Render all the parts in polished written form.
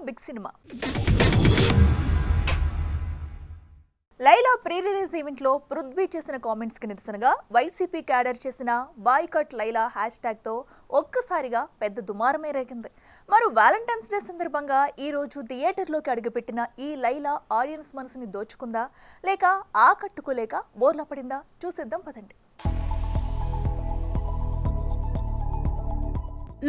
Big Cinema. Laila pre release event లో పృథ్వీ చేసిన comments కి నిరసనగా వైసీపీ క్యాడర్ చేసిన బాయ్కట్ లైలా హ్యాష్ ట్యాగ్ తో ఒక్కసారిగా పెద్ద దుమారమే రేగింది. మరి వ్యాలంటైన్స్ డే సందర్భంగా ఈ రోజు థియేటర్లోకి అడుగుపెట్టిన ఈ లైలా ఆడియన్స్ మనసుని దోచుకుందా లేక ఆకట్టుకోలేక బోర్లా పడిందా చూసేద్దాం పదండి.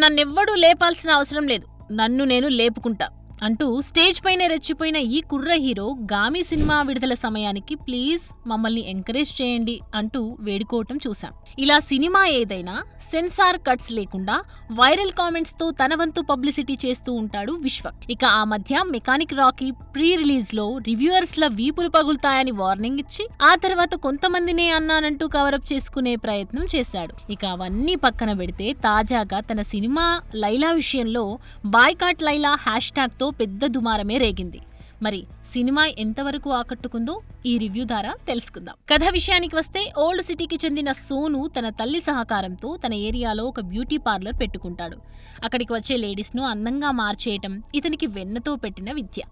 నన్నెవ్వడూ లేపాల్సిన అవసరం లేదు, నన్ను నేను లేపుకుంటా అంటూ స్టేజ్ పైన రెచ్చిపోయిన ఈ కుర్ర హీరో గామి సినిమా విడుదల సమయానికి ప్లీజ్ మమ్మల్ని ఎంకరేజ్ చేయండి అంటూ వేడుకోవటం చూశాం. ఇలా సినిమా ఏదైనా సెన్సార్ కట్స్ లేకుండా వైరల్ కామెంట్స్ తో తన వంతు పబ్లిసిటీ చేస్తూ ఉంటాడు విశ్వక్. ఇక ఆ మధ్య మెకానిక్ రాకీ ప్రీ రిలీజ్ లో రివ్యూయర్స్ ల వీపులు పగులుతాయని వార్నింగ్ ఇచ్చి ఆ తర్వాత కొంతమందినే అన్నానంటూ కవరప్ చేసుకునే ప్రయత్నం చేశాడు. ఇక అవన్నీ పక్కన పెడితే తాజాగా తన సినిమా లైలా విషయంలో బాయ్కాట్ లైలా హ్యాష్ ట్యాగ్ తో పెద్ద దుమారమే రేగింది. మరి సినిమా ఎంతవరకు ఆకట్టుకుందో ఈ రివ్యూ ద్వారా తెలుసుకుందాం. కథ విషయానికి వస్తే ఓల్డ్ సిటీకి చెందిన సోను తన తల్లి సహకారంతో తన ఏరియాలో ఒక బ్యూటీ పార్లర్ పెట్టుకుంటాడు. అక్కడికి వచ్చే లేడీస్ ను అందంగా మార్చేయటం ఇతనికి వెన్నతో పెట్టిన విద్య.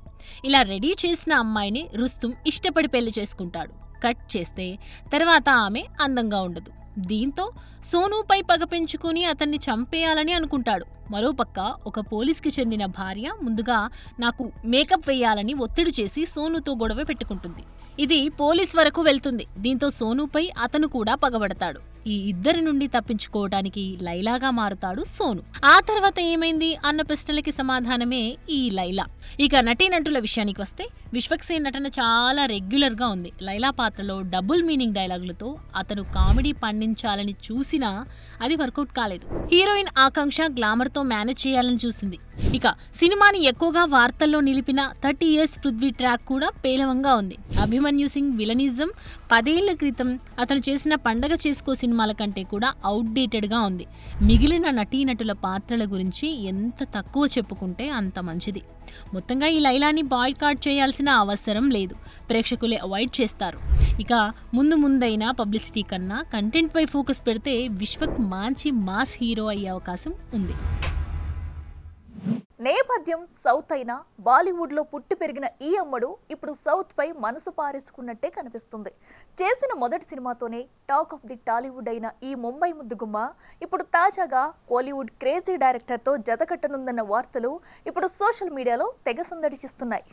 ఇలా రెడీ చేసిన అమ్మాయిని రుస్తుం ఇష్టపడి పెళ్లి చేసుకుంటాడు. కట్ చేస్తే తర్వాత ఆమె అందంగా ఉండదు. దీంతో సోనుపై పగ పెంచుకుని అతన్ని చంపేయాలని అనుకుంటాడు. మరోపక్క ఒక పోలీస్కి చెందిన భార్య ముందుగా నాకు మేకప్ వేయాలని ఒత్తిడి చేసి సోనుతో గొడవ పెట్టుకుంటుంది. ఇది పోలీస్ వరకు వెళ్తుంది. దీంతో సోనుపై అతను కూడా పగబడతాడు. ఈ ఇద్దరి నుండి తప్పించుకోవటానికి లైలాగా మారుతాడు సోను. ఆ తర్వాత ఏమైంది అన్న ప్రశ్నలకి సమాధానమే ఈ లైలా. ఇక నటీనటుల విషయానికి వస్తే విశ్వక్ సేన్ నటన చాలా రెగ్యులర్ గా ఉంది. లైలా పాత్రలో డబుల్ మీనింగ్ డైలాగులతో అతను కామెడీ పండించాలని చూసినా అది వర్కౌట్ కాలేదు. హీరోయిన్ ఆకాంక్ష గ్లామర్ తో మేనేజ్ చేయాలని చూసింది. ఇక సినిమాని ఎక్కువగా వార్తల్లో నిలిపిన 30 years పృథ్వీ ట్రాక్ కూడా పేలవంగా ఉంది. అభిమన్యు సింగ్ విలనిజం 10 ఏళ్ల క్రితం అతను చేసిన పండగ చేసుకో సినిమాల కంటే కూడా అవుట్డేటెడ్ గా ఉంది. మిగిలిన నటీనటుల పాత్రల గురించి ఎంత తక్కువ చెప్పుకుంటే అంత మంచిది. మొత్తంగా ఈ లైలాని బాయ్కాట్ చేయాల్సిన అవసరం లేదు, ప్రేక్షకులే అవాయిడ్ చేస్తారు. ఇక ముందైనా పబ్లిసిటీ కన్నా కంటెంట్ పై ఫోకస్ పెడితే విశ్వక్ మంచి మాస్ హీరో అయ్యే అవకాశం ఉంది. నేపథ్యం సౌత్ అయినా బాలీవుడ్లో పుట్టి పెరిగిన ఈ అమ్మడు ఇప్పుడు సౌత్ పై మనసు పారేసుకున్నట్టే కనిపిస్తుంది. చేసిన మొదటి సినిమాతోనే టాక్ ఆఫ్ ది టాలీవుడ్ అయిన ఈ ముంబై ముద్దుగుమ్మ ఇప్పుడు తాజాగా కోలీవుడ్ క్రేజీ డైరెక్టర్తో జతకట్టనుందన్న వార్తలు ఇప్పుడు సోషల్ మీడియాలో తెగ సందడి చేస్తున్నాయి.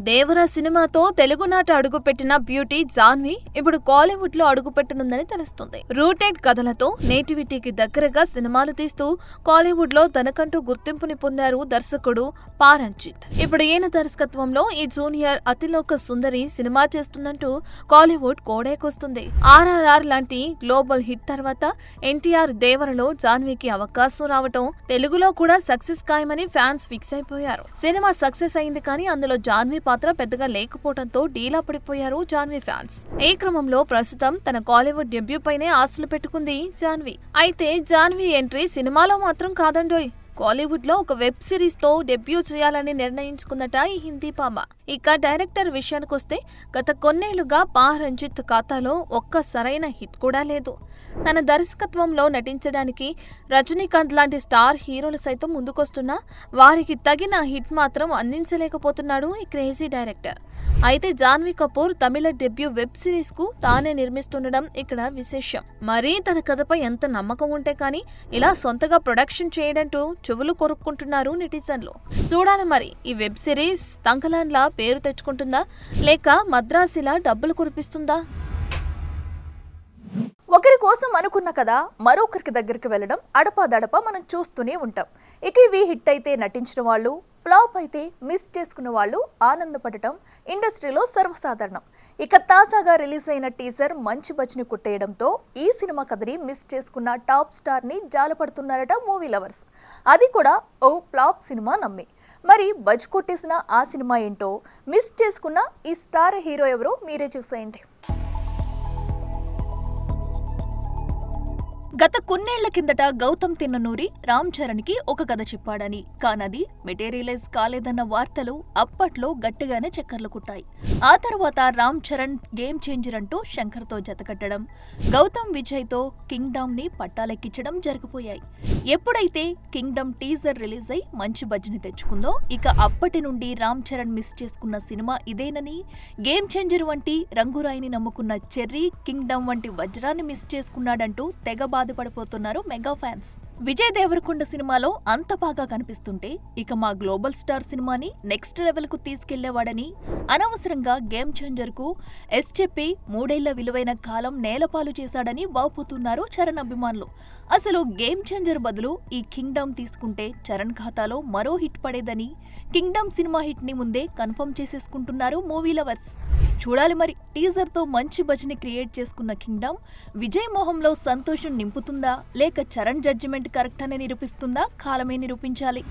దేవరా సినిమాతో తెలుగునాట అడుగుపెట్టిన బ్యూటీ జాన్వి ఇప్పుడు కాలీవుడ్ లో అడుగుపెట్టనుందని తెలుస్తుంది. రూటెడ్ కథలతో నేటివిటీకి దగ్గరగా సినిమాలు తీస్తూ కాలీవుడ్ లో తనకంటూ గుర్తింపుని పొందారు దర్శకుడు పా రంజిత్. ఇప్పుడు ఈయన దర్శకత్వంలో ఈ junior Athiloka Sundari cinema చేస్తుందంటూ Kollywood కోడేకొస్తుంది. RRR లాంటి గ్లోబల్ హిట్ తర్వాత ఎన్టీఆర్ దేవరలో జాన్వికి అవకాశం రావటం తెలుగులో కూడా సక్సెస్ ఖాయమని ఫ్యాన్స్ ఫిక్స్ అయిపోయారు. సినిమా సక్సెస్ అయింది కానీ అందులో జాన్వి పాత్ర పెద్దగా లేకపోవడంతో డీలా పడిపోయారు జాన్వి ఫ్యాన్స్. ఈ క్రమంలో ప్రస్తుతం తన కాలీవుడ్ డెబ్యూ పైనే ఆశలు పెట్టుకుంది జాన్వి. అయితే జాన్వి ఎంట్రీ సినిమాలో మాత్రం కాదండోయ్, కాలీవుడ్ లో ఒక వెబ్ సిరీస్ తో డెబ్యూ చేయాలని నిర్ణయించుకుందట ఈ హిందీ పామ. ఇక డైరెక్టర్ విషయానికొస్తే గత కొన్నేళ్లుగా పా రంజిత్ ఖాతాలో ఒక్క సరైన హిట్ కూడా లేదు. తన దర్శకత్వంలో నటించడానికి రజనీకాంత్ లాంటి స్టార్ హీరోలు సైతం ముందుకొస్తున్నా వారికి తగిన హిట్ మాత్రం అందించలేకపోతున్నాడు ఈ క్రేజీ డైరెక్టర్. అయితే జాన్వీ కపూర్ తమిళ డెబ్యూ వెబ్ సిరీస్ కు తానే నిర్మిస్తుండడం ఇక్కడ విశేషం. మరీ తన కథపై ఎంత నమ్మకం ఉంటే కానీ ఇలా సొంతగా ప్రొడక్షన్ చేయడంటూ చెవులు కొరుక్కుంటున్నారు నెటిజన్లు. చూడాలి మరి ఈ వెబ్ సిరీస్ తంకలాన్లా పేరు తెచ్చుకుంటుందా లేక మద్రాసిలా డబ్బులు కురిపిస్తుందా? ఒకరి కోసం అనుకున్న కదా మరొకరికి దగ్గరికి వెళ్ళడం అడపాదడపా మనం చూస్తూనే ఉంటాం. ఇక ఇవి హిట్ అయితే నటించిన వాళ్ళు, ఫ్లాప్ అయితే మిస్ చేసుకున్న వాళ్ళు ఆనందపడటం ఇండస్ట్రీలో సర్వసాధారణం. ఇక తాజాగా రిలీజ్ అయిన టీజర్ మంచి బజ్ని కొట్టేయడంతో ఈ సినిమా కథని మిస్ చేసుకున్న టాప్ స్టార్ ని జాలపడుతున్నారట మూవీ లవర్స్. అది కూడా ఓ ఫ్లాప్ సినిమా నమ్మి. మరి బజ్ కొట్టేసిన ఆ సినిమా ఏంటో, మిస్ చేసుకున్న ఈ స్టార్ హీరో ఎవరో మీరే చూసేయండి. గత కొన్నేళ్ల కిందట గౌతమ్ తిన్ననూరి రామ్ చరణ్కి ఒక కథ చెప్పాడని, కానది మెటీరియలైజ్ కాలేదన్న వార్తలు అప్పట్లో గట్టిగానే చక్కర్లు కుట్టాయి. ఆ తర్వాత రామ్ చరణ్ గేమ్ చేంజర్ అంటూ శంకర్తో జతకట్టడం, గౌతమ్ విజయ్తో కింగ్డమ్ ని పట్టాలెక్కించడం జరిగిపోయాయి. ఎప్పుడైతే కింగ్డమ్ టీజర్ రిలీజ్ అయి మంచి బజ్ని తెచ్చుకుందో, ఇక అప్పటి నుండి రామ్ చరణ్ మిస్ చేసుకున్న సినిమా ఇదేనని, గేమ్ చేంజర్ వంటి రంగురాయిని నమ్ముకున్న చెర్రీ కింగ్డమ్ వంటి వజ్రాన్ని మిస్ చేసుకున్నాడంటూ తెగ బాధపడిపోతున్నారు మెగా ఫ్యాన్స్. విజయ్ దేవరకొండ సినిమాలో అంత బాగా కనిపిస్తుంటే, ఇక మా గ్లోబల్ స్టార్ సినిమాని నెక్స్ట్ లెవెల్ కు తీసుకెళ్లేవాడని, అనవసరంగా గేమ్ చేంజర్ కు ఎస్ చెప్పి 3 ఏళ్ల విలువైన కాలం నేలపాలు చేశాడని వాపోతున్నారు చరణ్ అభిమానులు. అసలు గేమ్ చేంజర్ బదులు ఈ కింగ్డమ్ తీసుకుంటే చరణ్ ఖాతాలో మరో హిట్ పడేదని, కింగ్డమ్ సినిమా హిట్ ని ముందే కన్ఫర్మ్ చేసేసుకుంటున్నారు మూవీ లవర్స్. చూడాలి మరి, టీజర్ తో మంచి బజ్ని క్రియేట్ చేసుకున్న కింగ్డమ్ విజయ్ మొహంలో సంతోషం నింపుతుందా, లేక చరణ్ జడ్జిమెంట్ కరెక్ట్ అని నిరూపిస్తుందా? కాలమే నిరూపించాలి.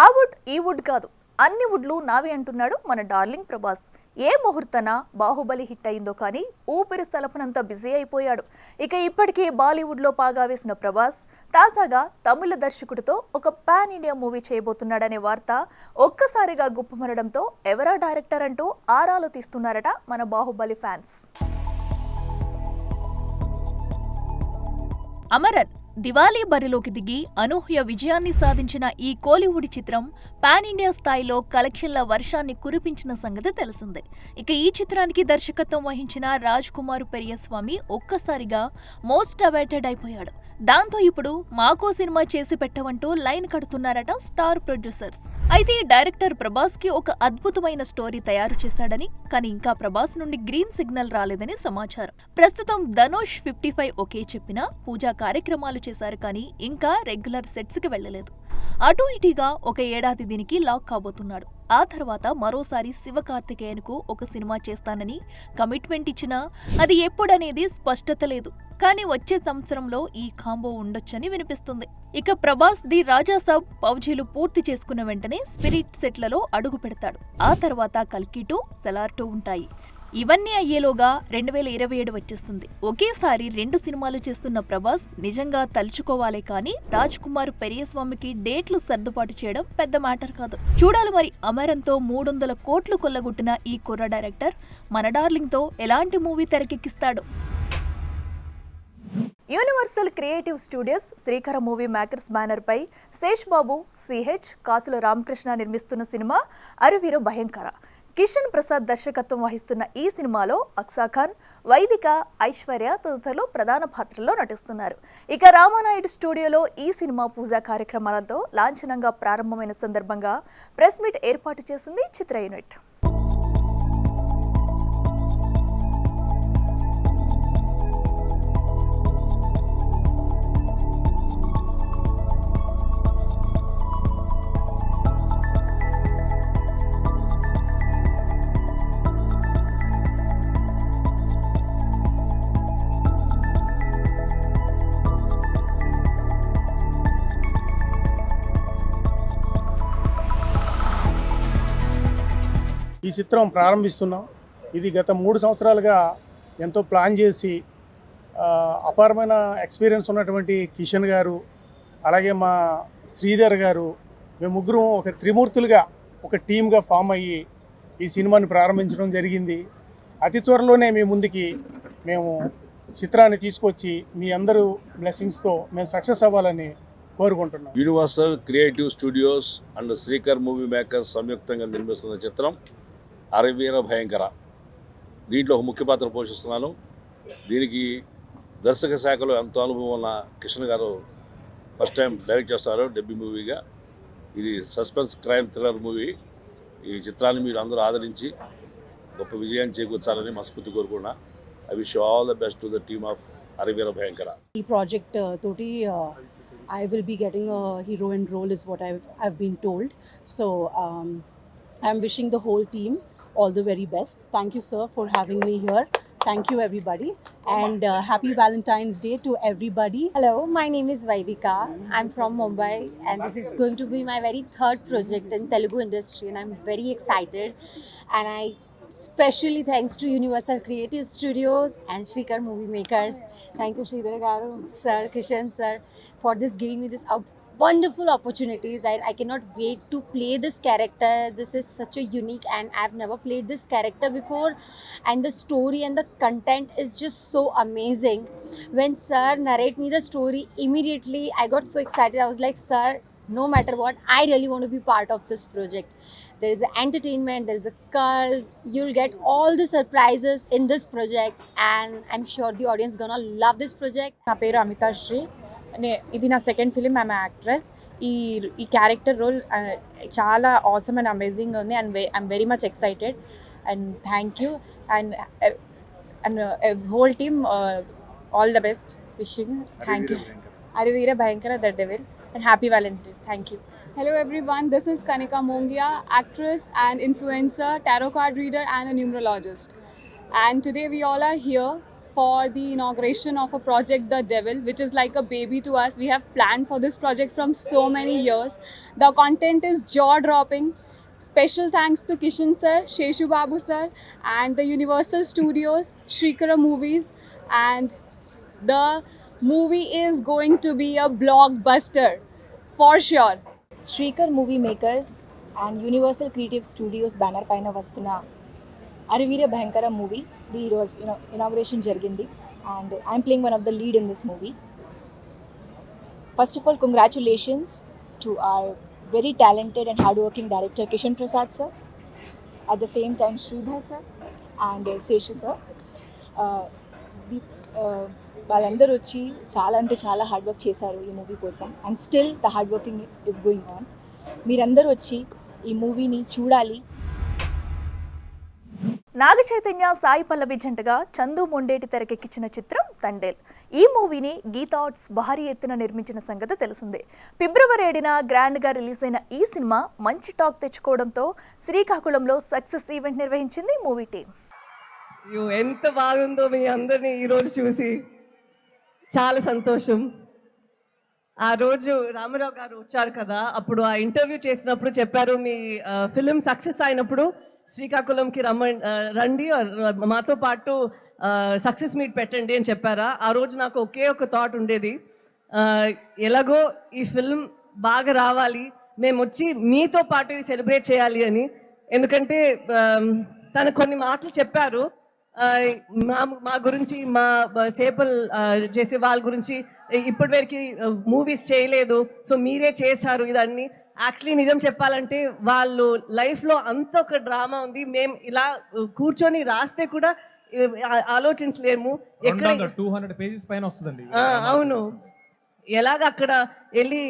ఆ వుడ్ ఈ వుడ్ కాదు, అన్ని వుడ్లు నావి అంటున్నాడు మన డార్లింగ్ ప్రభాస్. ఏ ముహూర్తన బాహుబలి హిట్ అయిందో కానీ ఊపిరి సలపనంత బిజీ అయిపోయాడు. ఇక ఇప్పటికే బాలీవుడ్లో పాగా వేసిన ప్రభాస్ తాజాగా తమిళ దర్శకుడితో ఒక పాన్ ఇండియా మూవీ చేయబోతున్నాడనే వార్త ఒక్కసారిగా గుప్పమరడంతో ఎవరా డైరెక్టర్ అంటూ ఆరాలు తీస్తున్నారట మన బాహుబలి ఫ్యాన్స్. అమరన్ దివాళీ బరిలోకి దిగి అనూహ్య విజయాన్ని సాధించిన ఈ కోలీవుడ్ చిత్రం పాన్ ఇండియా స్థాయిలో కలెక్షన్ల వర్షాన్ని కురిపించిన సంగతి తెలిసిందే. ఇక ఈ చిత్రానికి దర్శకత్వం వహించిన రాజ్ కుమార్ పెరియస్వామి ఒక్కసారిగా మోస్ట్ అవైటెడ్ అయిపోయాడు. దాంతో ఇప్పుడు మాకో సినిమా చేసి పెట్టవంటూ లైన్ కడుతున్నారట స్టార్ ప్రొడ్యూసర్స్. అయితే ఈ డైరెక్టర్ ప్రభాస్ కి ఒక అద్భుతమైన స్టోరీ తయారు చేశాడని, కానీ ఇంకా ప్రభాస్ నుండి గ్రీన్ సిగ్నల్ రాలేదని సమాచారం. ప్రస్తుతం ధనుష్ 55 ఓకే చెప్పినా పూజా కార్యక్రమాలు చేశారు, కానీ ఇంకా రెగ్యులర్ సెట్స్ కి వెళ్లలేదు. అటు ఇటుగా ఒక ఏడాది దీనికి లాక్ కాబోతున్నాడు. ఆ తర్వాత మరోసారి శివకార్తికేయన్కు ఒక సినిమా చేస్తానని కమిట్మెంట్ ఇచ్చినా అది ఎప్పుడనేది స్పష్టత లేదు. కానీ వచ్చే సంవత్సరంలో ఈ కాంబో ఉండొచ్చని వినిపిస్తుంది. ఇక ప్రభాస్ ది రాజాసాబ్ పౌజీలు పూర్తి చేసుకున్న వెంటనే స్పిరిట్ సెట్లలో అడుగు పెడతాడు. ఆ తర్వాత కల్కి 2, సెలార్ 2 ఉంటాయి. ఇవన్నీ అయ్యేలోగా 2027 వచ్చేస్తుంది. ఒకేసారి 2 సినిమాలు చేస్తున్న ప్రభాస్ నిజంగా తలుచుకోవాలే కానీ రాజ్ కుమార్ పెరియస్వామికి డేట్లు సర్దుబాటు చేయడం పెద్ద మ్యాటర్ కాదు. చూడాలి మరి, అమరంతో 300 కోట్లు కొల్లగొట్టిన ఈ కుర్ర డైరెక్టర్ మన డార్లింగ్ తో ఎలాంటి మూవీ తెరకెక్కిస్తాడు. యూనివర్సల్ క్రియేటివ్ స్టూడియోస్ శ్రీకర మూవీ మేకర్స్ బ్యానర్ పై శేష్ బాబు, సిహెచ్, కాసుల రామకృష్ణ నిర్మిస్తున్న సినిమా అరవీర భయంకర. కిషన్ ప్రసాద్ దర్శకత్వం వహిస్తున్న ఈ సినిమాలో అక్సా ఖాన్, వైదిక, ఐశ్వర్య తదితరులు ప్రధాన పాత్రల్లో నటిస్తున్నారు. ఇక రామానాయుడు స్టూడియోలో ఈ సినిమా పూజా కార్యక్రమాలతో లాంఛనంగా ప్రారంభమైన సందర్భంగా ప్రెస్ మీట్ ఏర్పాటు చేసింది చిత్ర యూనిట్. ఈ చిత్రం ప్రారంభిస్తున్నాం. ఇది గత 3 సంవత్సరాలుగా ఎంతో ప్లాన్ చేసి అపారమైన ఎక్స్పీరియన్స్ ఉన్నటువంటి కిషన్ గారు, అలాగే మా శ్రీధర్ గారు, మేము ముగ్గురం ఒక త్రిమూర్తులుగా ఒక టీమ్గా ఫామ్ అయ్యి ఈ సినిమాని ప్రారంభించడం జరిగింది. అతి త్వరలోనే మీ ముందుకి మేము చిత్రాన్ని తీసుకొచ్చి మీ అందరూ బ్లెస్సింగ్స్తో మేము సక్సెస్ అవ్వాలని కోరుకుంటున్నాం. Universal creative studios and Srikar movie makers సంయుక్తంగా నిర్మిస్తున్న చిత్రం అరవీర భయంకర. దీంట్లో ఒక ముఖ్య పాత్ర పోషిస్తున్నాను. దీనికి దర్శక శాఖలో ఎంతో అనుభవం ఉన్న కిషన్ గారు ఫస్ట్ టైం డైరెక్ట్ చేస్తారు డెబ్యూ మూవీగా. ఇది సస్పెన్స్ క్రైమ్ థ్రిల్లర్ మూవీ. ఈ చిత్రాన్ని మీరు అందరూ ఆదరించి గొప్ప విజయాన్ని చేకూర్చాలని మనస్ఫూర్తి కోరుకున్నా. I wish all the best to the team of Araveera Bhayankara. ఈ ప్రాజెక్ట్ తోటి I will be getting a heroine role is what I've been told. So I'm wishing the whole team all the very best. Thank you, sir, for having me here. Thank you, everybody. And happy Valentine's Day to everybody. Hello, my name is Vaidika. I'm from Mumbai and this is going to be my very third project in Telugu industry and I'm very excited and I Especially thanks to Universal Creative Studios and Shrikar Movie Makers. Thank you, Sridhar Garu, Sir, Kishan Sir, for this giving me this wonderful opportunities. I cannot wait to play this character. This is such a unique, and I've never played this character before. And the story and the content is just so amazing. When Sir narrate me the story, immediately I got so excited. I was like, Sir, no matter what, I really want to be part of this project. There is entertainment, there is a cult, you'll get all the surprises in this project, and I'm sure the audience gonna love this project. నా పేరు అమితా శ్రీ. ఇది నా second film. I'm actress. ఈ character role చాలా awesome and amazing ఉంది, and I'm very much excited, and thank you, and whole team all the best. Wishing. Thank you. Ariveera Bhayankara the devil, and happy Valentine's Day. Thank you. Hello everyone, this is Kanika Mongia, actress and influencer, tarot card reader and a numerologist. And today we all are here for the inauguration of a project, The Devil, which is like a baby to us. We have planned for this project from so many years. The content is jaw-dropping. Special thanks to Kishan sir, Sheshu Babu sir, and the Universal Studios, Shrikara Movies, and the movie is going to be a blockbuster for sure. Srikar movie makers and universal creative studios banner పైన వస్తున్న అరివీర భయంకర movie ఈరోజు inauguration జరిగింది, and I'm playing one of the lead in this movie. First of all congratulations to our very talented and hard working director Kishan Prasad sir, at the same time Sridhar sir and Seshu sir. వాళ్ళందరూ వచ్చి చాలా అంటే చాలా hard work చేశారు ఈ movie కోసం, and still the hard working is going on. మీరందరూ వచ్చి ఈ మూవీని చూడాలి. నాగ చైతన్య, సాయి పల్లవి జంటగా చందు మొండేటి తెరకెక్కించిన చిత్రం తండేల్. ఈ మూవీని గీతా ఆర్ట్స్ భారీ ఎత్తున నిర్మించిన సంగతి తెలిసిందే. ఫిబ్రవరి 7న గ్రాండ్గా రిలీజ్ అయిన ఈ సినిమా మంచి టాక్ తెచ్చుకోవడంతో శ్రీకాకుళంలో సక్సెస్ ఈవెంట్ నిర్వహించింది మూవీ టీం. ఎంత బాగుందో మీ అందరినీ ఈరోజు చూసి చాలా సంతోషం. ఆ రోజు రామారావు గారు వచ్చారు కదా, అప్పుడు ఆ ఇంటర్వ్యూ చేసినప్పుడు చెప్పారు, మీ ఫిలిం సక్సెస్ అయినప్పుడు శ్రీకాకుళంకి రండి, మాతో పాటు సక్సెస్ మీట్ పెట్టండి అని చెప్పారా. ఆ రోజు నాకు ఒకే ఒక థాట్ ఉండేది, ఎలాగో ఈ ఫిల్మ్ బాగా రావాలి, మేము వచ్చి మీతో పాటు ఇది సెలబ్రేట్ చేయాలి అని. ఎందుకంటే తను కొన్ని మాటలు చెప్పారు మా గురించి, మా సేపల్ చేసే వాళ్ళ గురించి, ఇప్పటివరకు మూవీస్ చేయలేదు, సో మీరే చేశారు ఇదన్నీ. యాక్చువల్లీ నిజం చెప్పాలంటే వాళ్ళు లైఫ్లో అంత ఒక డ్రామా ఉంది, మేము ఇలా కూర్చొని రాస్తే కూడా ఆలోచించలేము. ఎక్కడ 200 పేజెస్ పైన వస్తుందండి. అవును, ఎలాగ అక్కడ వెళ్ళి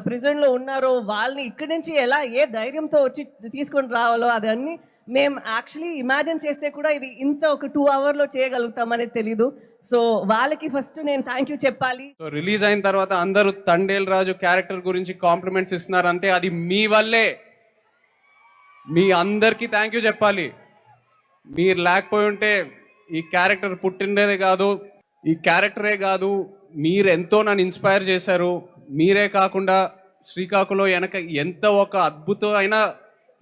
ప్రిజన్లో ఉన్నారో వాళ్ళని ఇక్కడి నుంచి ఎలా ఏ ధైర్యంతో వచ్చి తీసుకొని రావాలో అదన్నీ మేము యాక్చువల్లీ ఇమాజిన్ చేస్తే కూడా ఇది ఇంత ఒక 2 అవర్లో చేయగలుగుతామనేది తెలీదు. సో వాళ్ళకి ఫస్ట్ నేను థ్యాంక్ యూ చెప్పాలి. సో రిలీజ్ అయిన తర్వాత అందరూ తండేల్ రాజు క్యారెక్టర్ గురించి కాంప్లిమెంట్స్ ఇస్తున్నారంటే అది మీ వల్లే. మీ అందరికీ థ్యాంక్ యూ చెప్పాలి. మీరు లేకపోయి ఉంటే ఈ క్యారెక్టర్ పుట్టిండేదే కాదు, ఈ క్యారెక్టరే కాదు, మీరు ఎంతో నన్ను ఇన్స్పైర్ చేశారు. మీరే కాకుండా శ్రీకాకుళం వెనక ఎంత ఒక అద్భుతమైన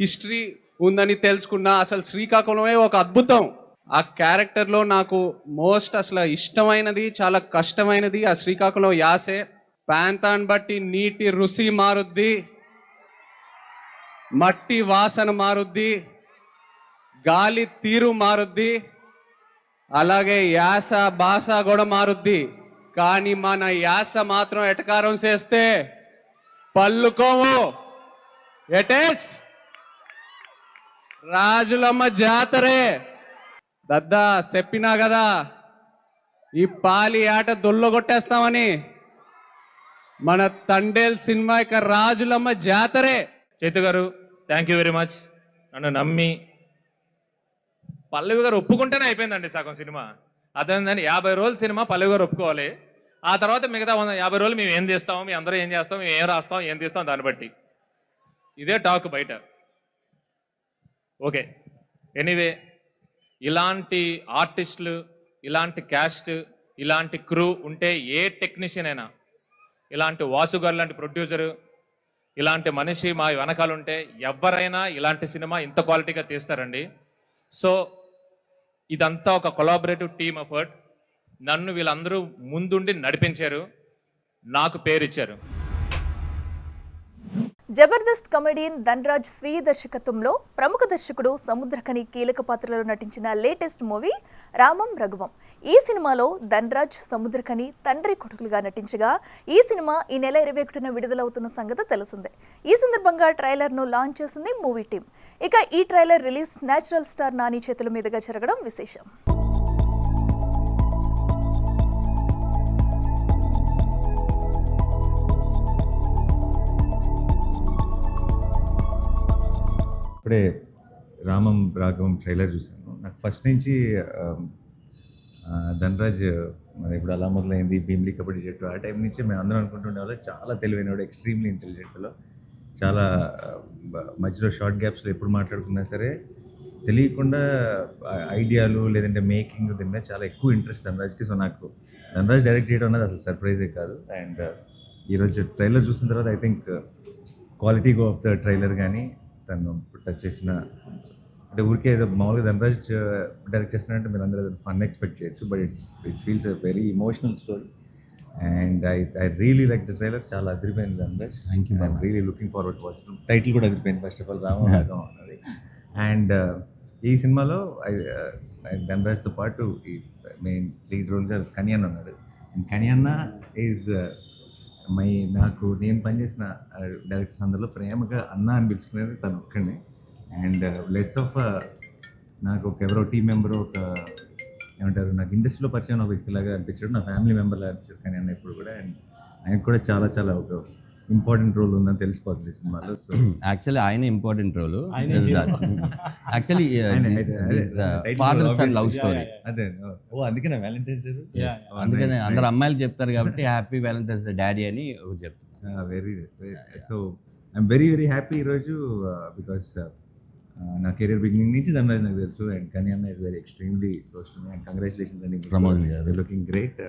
హిస్టరీ ఉందని తెలుసుకున్నా. అసలు శ్రీకాకుళమే ఒక అద్భుతం. ఆ క్యారెక్టర్లో నాకు మోస్ట్ అసలు ఇష్టమైనది, చాలా కష్టమైనది ఆ శ్రీకాకుళం యాసే. ప్రాంతాన్ని బట్టి నీటి రుచి మారుద్ది, మట్టి వాసన మారుద్ది, గాలి తీరు మారుద్ది, అలాగే యాస భాష కూడా మారుద్ది. కానీ మన యాస మాత్రం ఎటకారం చేస్తే పల్లుకోవు. ఎటేస్ రాజులమ్మ జాతరే దద్దా చెప్పినా కదా, ఈ పాలి ఆట దొల్లగొట్టేస్తామని. మన తండేల్ సినిమా యొక్క రాజులమ్మ జాతరే. చైతు గారు థ్యాంక్ యూ వెరీ మచ్. నన్ను నమ్మి పల్లవి గారు ఒప్పుకుంటేనే అయిపోయిందండి సగం సినిమా. అదేంటండి 50 రోజుల సినిమా పల్లవి గారు ఒప్పుకోవాలి, ఆ తర్వాత మిగతా 50 రోజులు మేము ఏం చేస్తాము, మేము అందరూ ఏం చేస్తాం, మేము ఏం రాస్తాం, ఏం తీస్తాం దాన్ని బట్టి. ఇదే టాక్ బయట. ఓకే, ఎనీవే, ఇలాంటి ఆర్టిస్టులు, ఇలాంటి క్యాస్ట్, ఇలాంటి క్రూ ఉంటే ఏ టెక్నీషియన్ అయినా, ఇలాంటి వాసు గారు లాంటి ప్రొడ్యూసరు, ఇలాంటి మనిషి మా వెనకాల ఉంటే ఎవరైనా ఇలాంటి సినిమా ఇంత క్వాలిటీగా తీస్తారండి. సో ఇదంతా ఒక కొలాబరేటివ్ టీమ్ ఎఫర్ట్. నన్ను వీళ్ళందరూ ముందుండి నడిపించారు, నాకు పేరు ఇచ్చారు. జబర్దస్త్ కమెడియన్ ధన్రాజ్ స్వీయ దర్శకత్వంలో ప్రముఖ దర్శకుడు సముద్రఖని కీలక పాత్రలో నటించిన లేటెస్ట్ మూవీ రామం రఘువం. ఈ సినిమాలో ధన్రాజ్ సముద్రఖని తండ్రి కొడుకులుగా నటించగా ఈ సినిమా ఈ నెల 21న విడుదలవుతున్న సంగతి తెలిసిందే. ఈ సందర్భంగా ట్రైలర్ను లాంచ్ చేసింది మూవీ టీం. ఇక ఈ trailer release natural star Nani చేతుల మీదుగా జరగడం విశేషం. ఇప్పుడే రామం రాఘవం ట్రైలర్ చూశాను. నాకు ఫస్ట్ నుంచి ధన్రాజ్ మరి ఇప్పుడు అలా మొదలైంది భీమ్లీ కబడ్డీ జట్టు, ఆ టైం నుంచి మేము అందరం అనుకుంటుండే వాళ్ళు చాలా తెలివైనవాడు, ఎక్స్ట్రీమ్లీ ఇంటెలిజెంట్లో, చాలా మధ్యలో షార్ట్ గ్యాప్స్లో ఎప్పుడు మాట్లాడుకున్నా సరే తెలియకుండా ఐడియాలు లేదంటే మేకింగ్ దీని మీద చాలా ఎక్కువ ఇంట్రెస్ట్ ధన్రాజ్కి. సో నాకు ధన్రాజ్ డైరెక్ట్ చేయడం అన్నది అసలు సర్ప్రైజే కాదు. అండ్ ఈరోజు ట్రైలర్ చూసిన తర్వాత I think quality of the trailer కానీ తను టచ్ చేసిన అంటే ఊరికే ఏదో మామూలుగా ధన్రాజ్ డైరెక్ట్ చేస్తున్నట్టు మీరు అందరూ ఫన్ ఎక్స్పెక్ట్ చేయొచ్చు, but it feels a very emotional story. And I really like the trailer. చాలా అదిరిపోయింది Dhanraj. I'm really looking forward to watch. Title కూడా అదిరిపోయింది ఫస్ట్ ఆఫ్ ఆల్, రామం రాఘవం అన్నది. అండ్ ఈ సినిమాలో ధన్రాజ్తో పాటు ఈ మెయిన్ లీడ్ రోల్గా కనియన్న ఉన్నాడు. అండ్ కనియన్న ఈజ్ నాకు నేను పనిచేసిన డైరెక్టర్స్ అందరిలో ప్రేమగా అన్న అని పిలుచుకునేది తను ఒక్కడే. అండ్ లెస్ ఆఫ్ నాకు ఎవరో టీం మెంబరు, ఒక ఏమంటారు, నాకు ఇండస్ట్రీలో పరిచయం ఒక వ్యక్తిలాగా అనిపించాడు, నా ఫ్యామిలీ మెంబర్లా అనిపించాడు కానీ అన్న ఇప్పుడు కూడా. అండ్ ఆయనకు కూడా చాలా చాలా ఒక ఇంపార్టెంట్ రోల్ ఉందని తెలిసిపోతుంది సినిమాలో. సో యాక్చువల్లీ ఆయన important role, actually father son love story. అదే అందుకే వ్యాలంటైన్స్ డే, అందుకనే అందరు అమ్మాయిలు చెప్తారు కాబట్టి హ్యాపీ వ్యాలంటైన్స్ డే డాడీ అని చెప్తున్నారు. Very so I'm very very happy ఈరోజు బికాస్ నా కెరీర్ బిగినింగ్ నుంచి ధన్రాజ్ నాకు తెలుసు. అండ్ కని అన్న is very extremely close to me. And congratulations అండి ప్రమోద్ గారు, లుకింగ్ గ్రేట్.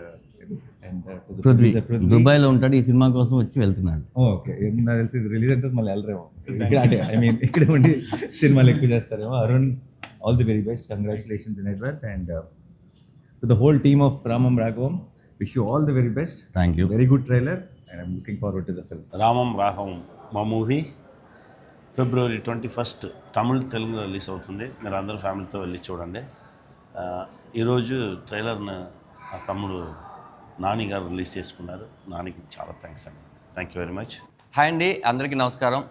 దుబాయ్లో ఉంటాడు, ఈ సినిమా కోసం వచ్చి వెళ్తున్నాడు. ఓకే, నాకు తెలిసి ఇది రిలీజ్ అయితే మళ్ళీ వెళ్ళరేమో ఇక్కడ, అంటే ఐ మీన్ ఇక్కడ ఉండి సినిమాలు ఎక్కువ చేస్తారేమో. Arun, all the very best, congratulations in advance. And to the whole team of Ramam Raghavam, wish you all the very best. Thank you. Very good trailer and I'm looking forward to the film. Ramam Raghavam మా movie February 21 Tamil Telugu release అవుతుంది. మీరు అందరూ ఫ్యామిలీతో వెళ్ళి చూడండి. ఈరోజు ట్రైలర్ని నా తమ్ముడు నాని గారు రిలీజ్ చేసుకున్నారు. నానికి చాలా థ్యాంక్స్ అండి. Thank you very much. Hi అండి, అందరికీ నమస్కారం.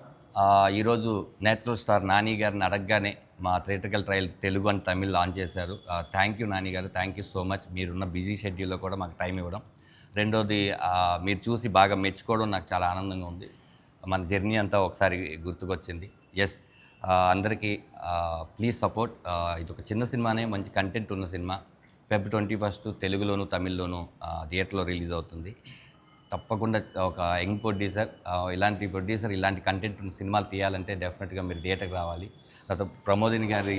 ఈరోజు నేచురల్ స్టార్ నాని గారిని అడగగానే మా theatrical trial Telugu and Tamil launch చేశారు. థ్యాంక్ యూ నాని గారు, థ్యాంక్ యూ సో మచ్. మీరున్న బిజీ షెడ్యూల్లో కూడా మాకు టైం ఇవ్వడం. రెండోది, మీరు చూసి బాగా మెచ్చుకోవడం నాకు చాలా ఆనందంగా ఉంది. మన జర్నీ అంతా ఒకసారి గుర్తుకొచ్చింది. ఎస్, అందరికీ ప్లీజ్ సపోర్ట్. ఇది ఒక చిన్న సినిమానే, మంచి కంటెంట్ ఉన్న సినిమా. February 21 తెలుగులోను తమిళ్లోను థియేటర్లో రిలీజ్ అవుతుంది. తప్పకుండా ఒక యంగ్ ప్రొడ్యూసర్, ఇలాంటి కంటెంట్ ఉన్న సినిమాలు తీయాలంటే డెఫినెట్గా మీరు థియేటర్కి రావాలి. తర్వాత ప్రమోదిని గారి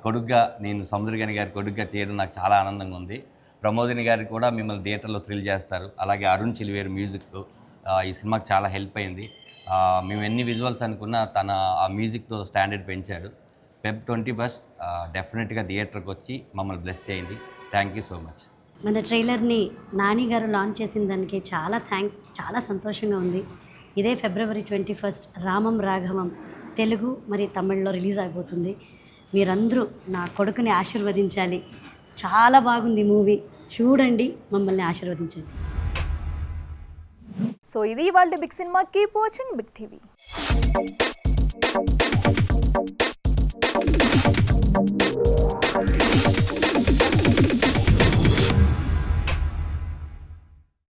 కొడుగ్గా, నేను సముద్రగని గారి కొడుగ్గా చేయడం నాకు చాలా ఆనందంగా ఉంది. ప్రమోదిని గారికి కూడా మిమ్మల్ని థియేటర్లో థ్రిల్ చేస్తారు. అలాగే అరుణ్ చిలివేరు మ్యూజిక్ ఈ సినిమాకి చాలా హెల్ప్ అయింది. మేము ఎన్ని విజువల్స్ అనుకున్నా తన ఆ మ్యూజిక్తో స్టాండర్డ్ పెంచాడు. February 21 డెఫినెట్గా థియేటర్కి వచ్చి మమ్మల్ని బ్లెస్ చేయండి. Thank you so much. మన ట్రైలర్ని నాని గారు లాంచ్ చేసిన దానికి చాలా థ్యాంక్స్. చాలా సంతోషంగా ఉంది. ఇదే February 21 రామం రాఘవం తెలుగు మరి తమిళ్లో రిలీజ్ అయిపోతుంది. మీరందరూ నా కొడుకుని ఆశీర్వదించాలి. చాలా బాగుంది మూవీ, చూడండి, మమ్మల్ని ఆశీర్వదించండి. సో ఇది ఇవాళ Big Cinema. Keep watching Big TV.